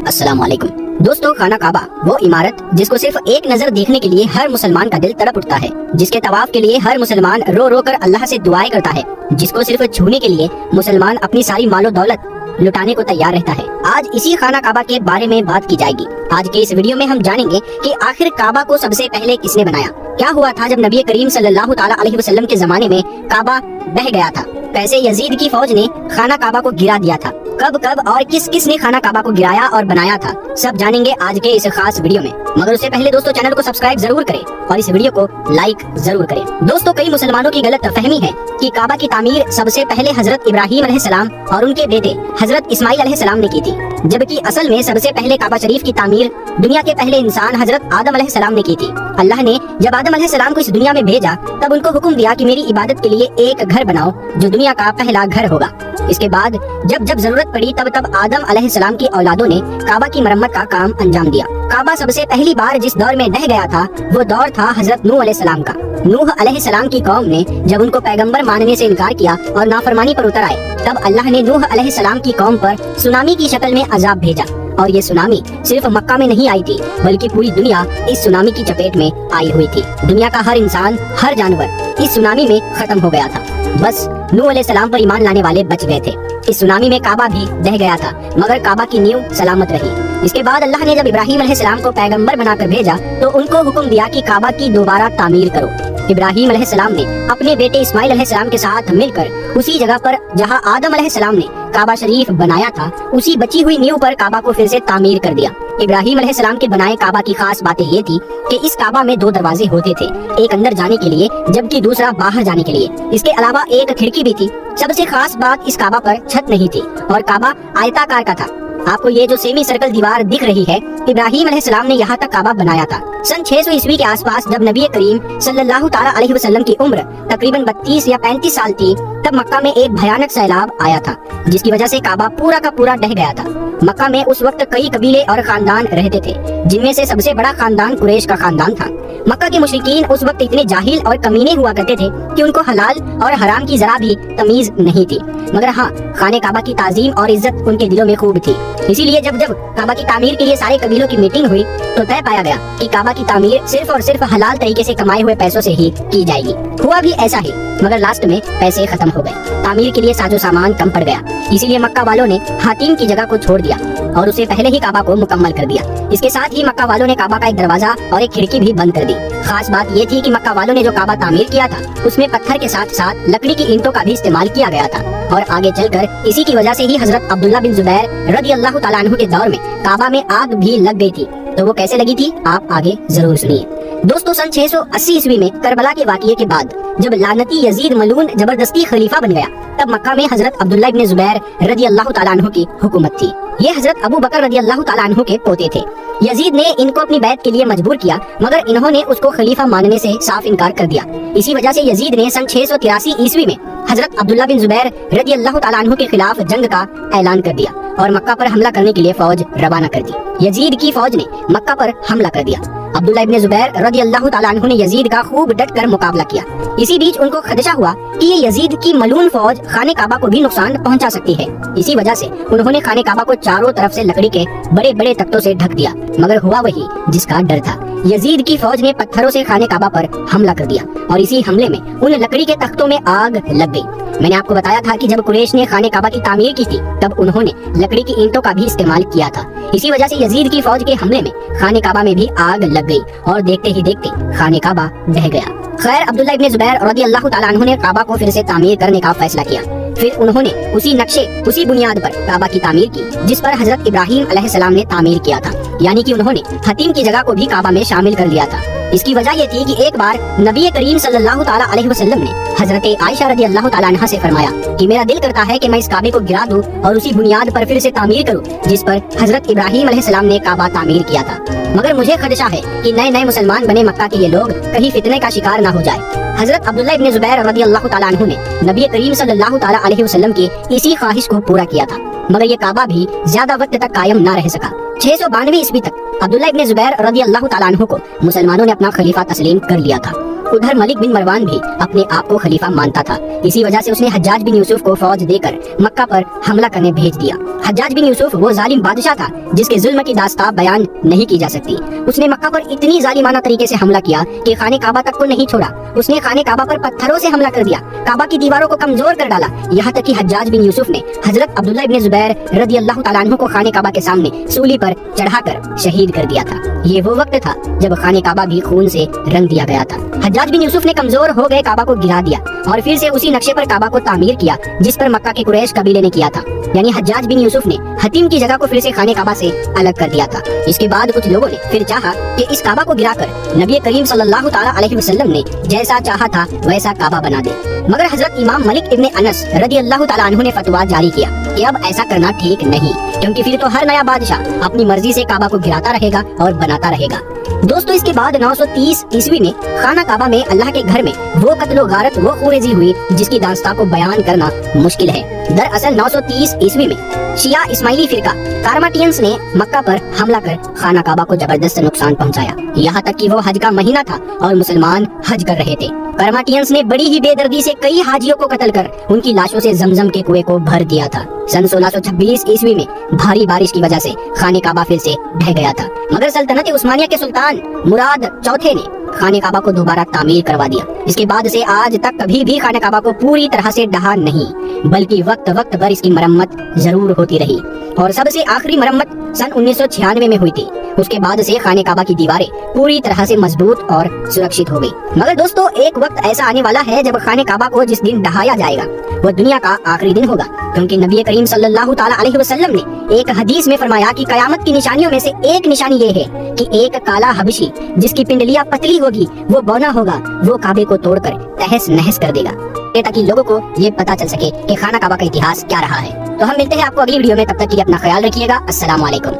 अस्सलाम वालेकुम। दोस्तों, खाना काबा वो इमारत जिसको सिर्फ एक नजर देखने के लिए हर मुसलमान का दिल तड़प उठता है, जिसके तवाफ के लिए हर मुसलमान रो रो कर अल्लाह से दुआएं करता है, जिसको सिर्फ छूने के लिए मुसलमान अपनी सारी मालो दौलत लुटाने को तैयार रहता है। आज इसी खाना काबा के बारे में बात की जाएगी। आज के इस वीडियो में हम जानेंगे कि आखिर काबा को सबसे पहले किसने बनाया, क्या हुआ था जब नबी करीम सल्लल्लाहु ताला अलैहि वसल्लम के जमाने में काबा बह गया था, कैसे यजीद की फौज ने खाना काबा को गिरा दिया था, कब कब और किस किस ने खाना काबा को गिराया और बनाया था, सब जानेंगे आज के इस खास वीडियो में। मगर उससे पहले दोस्तों, चैनल को सब्सक्राइब जरूर करें और इस वीडियो को लाइक जरूर करें। दोस्तों, कई मुसलमानों की गलत फहमी है कि काबा की तामीर सबसे पहले हजरत इब्राहिम अलैहिस्सलाम और उनके बेटे हजरत इस्माइल अलैहिस्सलाम ने की थी, जबकि असल में सबसे पहले काबा शरीफ की तामीर दुनिया के पहले इंसान हजरत आदम अलैहिस्सलाम ने की थी। अल्लाह ने जब आदम अलैहिस्सलाम को इस दुनिया में भेजा तब उनको हुक्म दिया कि मेरी इबादत के लिए एक घर बनाओ जो दुनिया का पहला घर होगा। इसके बाद जब जब जरूरत पड़ी तब तब आदम अलैहिस्सलाम की औलादों ने काबा की मरम्मत का काम अंजाम दिया। काबा सबसे पहली बार जिस दौर में ढह गया था वो दौर था हजरत नूह अलैहिस्सलाम का। नूह अलैहिस्सलाम की कौम ने जब उनको पैगंबर मानने से इनकार किया और नाफरमानी पर उतर आए, तब अल्लाह ने नूह अलैहिस्सलाम की कौम पर सुनामी की शक्ल में अजाब भेजा। और ये सुनामी सिर्फ मक्का में नहीं आई थी, बल्कि पूरी दुनिया इस सुनामी की चपेट में आई हुई थी। दुनिया का हर इंसान, हर जानवर इस सुनामी में खत्म हो गया था। बस नूह अलैहिस्सलाम पर ईमान लाने वाले बच गए थे। इस सुनामी में काबा भी बह गया था, मगर काबा की नींव सलामत रही। इसके बाद अल्लाह ने जब इब्राहिम अलैहिस्सलाम को पैगंबर बनाकर भेजा तो उनको हुक्म दिया कि काबा की दोबारा तामीर करो। इब्राहिम अलैहिस्सलाम ने अपने बेटे इस्माइल अलैहिस्सलाम के साथ मिलकर उसी जगह पर जहां आदम अलैहिस्सलाम ने काबा शरीफ बनाया था, उसी बची हुई नींव पर काबा को फिर से तामीर कर दिया। इब्राहिम अलैहिस्सलाम के बनाए काबा की खास बातें ये थी कि इस काबा में दो दरवाजे होते थे, एक अंदर जाने के लिए जबकि दूसरा बाहर जाने के लिए। इसके अलावा एक खिड़की भी थी। सबसे खास बात, इस काबा पर छत नहीं थी और काबा आयताकार का था। आपको ये जो सेमी सर्कल दीवार दिख रही है, इब्राहिम अलैहिस्सलाम ने यहाँ तक काबा बनाया था। सन 600 ईस्वी के आसपास जब नबी करीम सल्लल्लाहु ताला अलैहि वसल्लम की उम्र तकरीबन 32 या 35 साल थी, तब मक्का में एक भयानक सैलाब आया था, जिसकी वजह से काबा पूरा का पूरा ढह गया था। मक्का में उस वक्त कई कबीले और खानदान रहते थे, जिनमें से सबसे बड़ा खानदान कुरैश का खानदान था। मक्का के मुशरिकीन उस वक्त इतने जाहिल और कमीने हुआ करते थे कि उनको हलाल और हराम की जरा भी तमीज नहीं थी। मगर हाँ, खाने काबा की ताजीम और इज्जत उनके दिलों में खूब थी। इसीलिए जब जब काबा की तामीर के लिए सारे कबीलों की मीटिंग हुई तो तय पाया गया कि काबा की तामीर सिर्फ और सिर्फ हलाल तरीके से कमाए हुए पैसों से ही की जाएगी। हुआ भी ऐसा ही, मगर लास्ट में पैसे खत्म हो गए। तामीर के लिए साजो सामान कम पड़ गया, इसीलिए मक्का वालों ने हातिम की जगह को छोड़ दिया और उसे पहले ही काबा को मुकम्मल कर दिया। इसके साथ ही मक्का वालों ने काबा का एक दरवाजा और एक खिड़की भी बंद कर दी। खास बात ये थी कि मक्का वालों ने जो काबा तामीर किया था उसमें पत्थर के साथ साथ लकड़ी की ईंटों का भी इस्तेमाल किया गया था। और आगे चलकर इसी की वजह से ही हजरत अब्दुल्ला बिन जुबैर रदियल्लाहु ताला अन्हु के दौर में काबा में आग भी लग गई थी। तो वो कैसे लगी थी, आप आगे जरूर सुनिए। दोस्तों, सन 680 ईस्वी में करबला के वाक़ये के बाद जब लानती यजीद मलून जबरदस्ती खलीफा बन गया, तब मक्का में हजरत अब्दुल्ला इब्न जुबैर रदियल्लाहु ताला अन्हु की हुकूमत थी। ये हजरत अबू बकर रदियल्लाहु ताला अन्हु के पोते थे। यजीद ने इनको अपनी बैत के लिए मजबूर किया, मगर इन्होंने उसको खलीफा मानने से साफ इनकार कर दिया। इसी वजह से यजीद ने सन 683 ईस्वी में हजरत अब्दुल्ला बिन जुबैर रदियल्लाहु ताला अन्हु के खिलाफ जंग का ऐलान कर दिया और मक्का पर हमला करने के लिए फौज रवाना कर दी। यजीद की फौज ने मक्का पर हमला कर दिया। अब्दुल्ला इब्न जुबैर रदियल्लाहु ताला अन्हु ने यजीद का खूब डट कर मुकाबला किया। इसी बीच उनको खदशा हुआ कि ये यजीद की मलून फौज खाने काबा को भी नुकसान पहुंचा सकती है। इसी वजह से उन्होंने खाने काबा को चारों तरफ से लकड़ी के बड़े बड़े तख्तों से ढक दिया, मगर हुआ वही जिसका डर था। यजीद की फौज ने पत्थरों से खाने काबा पर हमला कर दिया और इसी हमले में उन लकड़ी के तख्तों में आग लग गई। मैंने आपको बताया था कि जब कुरैश ने खाने काबा की तामीर की थी तब उन्होंने लकड़ी की ईंटों का भी इस्तेमाल किया था। इसी वजह से यजीद की फौज के हमले में खाने काबा में भी आग लग गई और देखते ही देखते खाने काबा ढह गया। खैर, अब्दुल्ला इब्न जुबैर रदियल्लाहु ताला अन्हु ने काबा को फिर से तामीर करने का फैसला किया। फिर उन्होंने उसी नक्शे, उसी बुनियाद पर काबा की तामीर की जिस पर हजरत इब्राहिम अलैहिस्सलाम ने तामीर किया था, यानी कि उन्होंने हतीम की जगह को भी काबा में शामिल कर लिया था। इसकी वजह ये थी कि एक बार नबी करीम सल्लल्लाहु ताला अलैहि वसल्लम ने हजरत आयशा रदियल्लाहु ताला अन्हा से फरमाया कि मेरा दिल करता है कि मैं इस काबे को गिरा दूं और उसी बुनियाद पर फिर से तामीर करूं जिस पर हजरत इब्राहिम अलैहिस्सलाम ने काबा तामीर किया था। मगर मुझे खदशा है कि नए नए मुसलमान बने मक्का के ये लोग कहीं फितने का शिकार न हो जाए। हजरत अब्दुल्ला इब्न जुबैर रदियल्लाहु ताला अन्हु ने नबी करीम सल्लल्लाहु ताला अलैहि वसल्लम की इसी ख्वाहिश को पूरा किया था, मगर ये काबा भी ज्यादा वक्त तक कायम न रह सका। 692 ईस्वी तक अब्दुल्ला इब्न जुबैर रदियल्लाहु ताला अन्हु को मुसलमानों ने अपना खलीफा तस्लीम कर लिया था। उधर मलिक बिन मरवान भी अपने आप को खलीफा मानता था। इसी वजह से उसने हज्जाज बिन यूसुफ को फौज देकर मक्का पर हमला करने भेज दिया। हज्जाज बिन यूसुफ वो जालिम बादशाह था जिसके जुल्म की दास्तान बयान नहीं की जा सकती। उसने मक्का पर इतनी जालिमाना तरीके से हमला किया कि खाने काबा तक को नहीं छोड़ा। उसने खाने काबा पर पत्थरों से हमला कर दिया, काबा की दीवारों को कमजोर कर डाला। यहाँ तक कि हज्जाज बिन यूसुफ ने हजरत अब्दुल्लाह इब्न जुबैर रदियल्लाहु ताला अन्हु को खाने काबा के सामने सूली पर चढ़ाकर शहीद कर दिया था। ये वो वक्त था जब खाने काबा भी खून से रंग दिया गया था। हज्जाज बिन यूसुफ ने कमजोर हो गए काबा को गिरा दिया और फिर से उसी नक्शे पर काबा को तामीर किया जिस पर मक्का के कुरैश कबीले ने किया था। यानी हज्जाज बिन यूसुफ ने हतीम की जगह को फिर से खाने काबा से अलग कर दिया था। इसके बाद कुछ लोगों ने फिर चाहा कि इस काबा को गिराकर नबी करीम सल्लल्लाहु ताला अलैहि वसल्लम ने जैसा चाहा था वैसा काबा बना दे। मगर हजरत इमाम मलिक इब्न अनस रदियल्लाहु ताला अन्हु ने फतवा जारी किया कि अब ऐसा करना ठीक नहीं, क्योंकि फिर तो हर नया बादशाह अपनी मर्जी से काबा को गिराता रहेगा और बनाता रहेगा। दोस्तों, इसके बाद 930 ईस्वी में खाना काबा में अल्लाह के घर में वो कत्लो गारत, वो खूरेजी हुई जिसकी दास्तां को बयान करना मुश्किल है। दरअसल 930 ईस्वी में शिया इस्माइली फिरका कारमाटियंस ने मक्का पर हमला कर खाना काबा को जबरदस्त नुकसान पहुंचाया। यहाँ तक कि वो हज का महीना था और मुसलमान हज कर रहे थे। कारमाटियंस ने बड़ी ही बेदर्दी से कई हाजियों को कत्ल कर उनकी लाशों से जमजम के कुएं को भर दिया था। सन 1626 ईस्वी में भारी बारिश की वजह से खाने काबा फिर से ढह गया था, मगर सल्तनत उस्मानिया के सुल्तान मुराद चौथे ने खाने काबा को दोबारा तामीर करवा दिया। इसके बाद से आज तक कभी भी खाने काबा को पूरी तरह से ढहा नहीं, बल्कि वक्त वक्त पर इसकी मरम्मत जरूर होती रही और सबसे आखिरी मरम्मत सन 1996 में हुई थी। उसके बाद से खाने काबा की दीवारें पूरी तरह से मजबूत और सुरक्षित हो गई। मगर दोस्तों, एक वक्त ऐसा आने वाला है जब खाने काबा को जिस दिन ढहाया जाएगा वो दुनिया का आखिरी दिन होगा, क्योंकि नबी करीम सल्लल्लाहु ताला अलैहि वसल्लम ने एक हदीस में फरमाया कि कयामत की निशानियों में से एक निशानी ये है कि एक काला हबशी जिसकी पिंडलियां पतली होगी, वो बौना होगा, वो काबे को तोड़कर तहस नहस कर देगा, ताकि लोगों को ये पता चल सके कि खाना काबा का इतिहास क्या रहा है। तो हम मिलते हैं आपको अगली वीडियो में, तब तक के लिए अपना ख्याल रखिएगा। अस्सलाम वालेकुम।